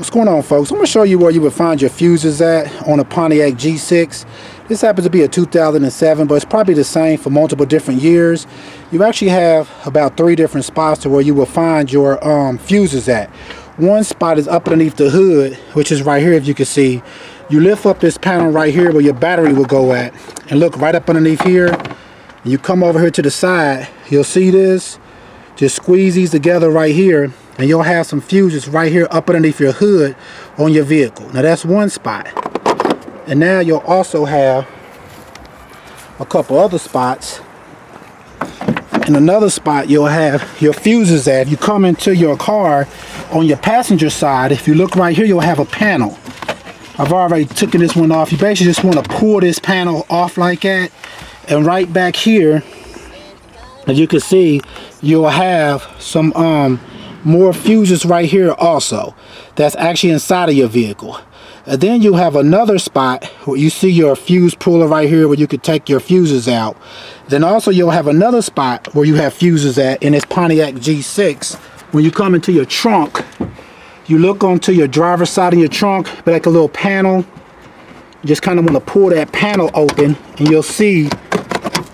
What's going on, folks? I'm going to show you where you would find your fuses at on a Pontiac G6. This happens to be a 2007, but it's probably the same for multiple different years. You actually have about 3 different spots to where you will find your fuses at. One spot is up underneath the hood, which is right here. If you can see, you lift up this panel right here where your battery will go at, and look right up underneath here, and you come over here to the side. You'll see this. Just squeeze these together right here, and you'll have some fuses right here up underneath your hood on your vehicle. Now that's one spot. And now you'll also have a couple other spots. In another spot you'll have your fuses at. If you come into your car on your passenger side, if you look right here, you'll have a panel. I've already taken this one off. You basically just want to pull this panel off like that, and right back here, as you can see, you'll have some more fuses right here also. That's actually inside of your vehicle. And then you have another spot where you see your fuse puller right here where you could take your fuses out. Then also you'll have another spot where you have fuses at in this Pontiac G6. When you come into your trunk, you look onto your driver's side of your trunk, but like a little panel. You just kind of want to pull that panel open, and you'll see,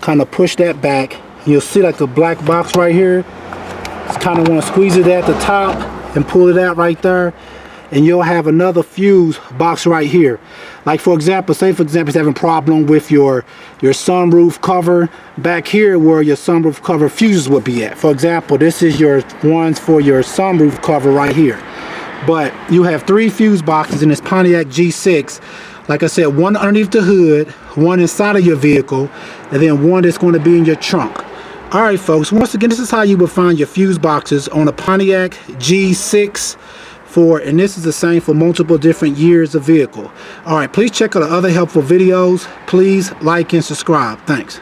kind of push that back. You'll see like a black box right here. Just kind of want to squeeze it at the top and pull it out right there, and you'll have another fuse box right here. Like for example, say for example, you're having a problem with your sunroof cover back here where your sunroof cover fuses would be at. For example, this is your ones for your sunroof cover right here. But you have 3 fuse boxes in this Pontiac G6. Like I said, one underneath the hood, one inside of your vehicle, and then one that's going to be in your trunk. Alright folks, once again, this is how you will find your fuse boxes on a Pontiac G6 and this is the same for multiple different years of vehicle. Alright, please check out the other helpful videos. Please like and subscribe. Thanks.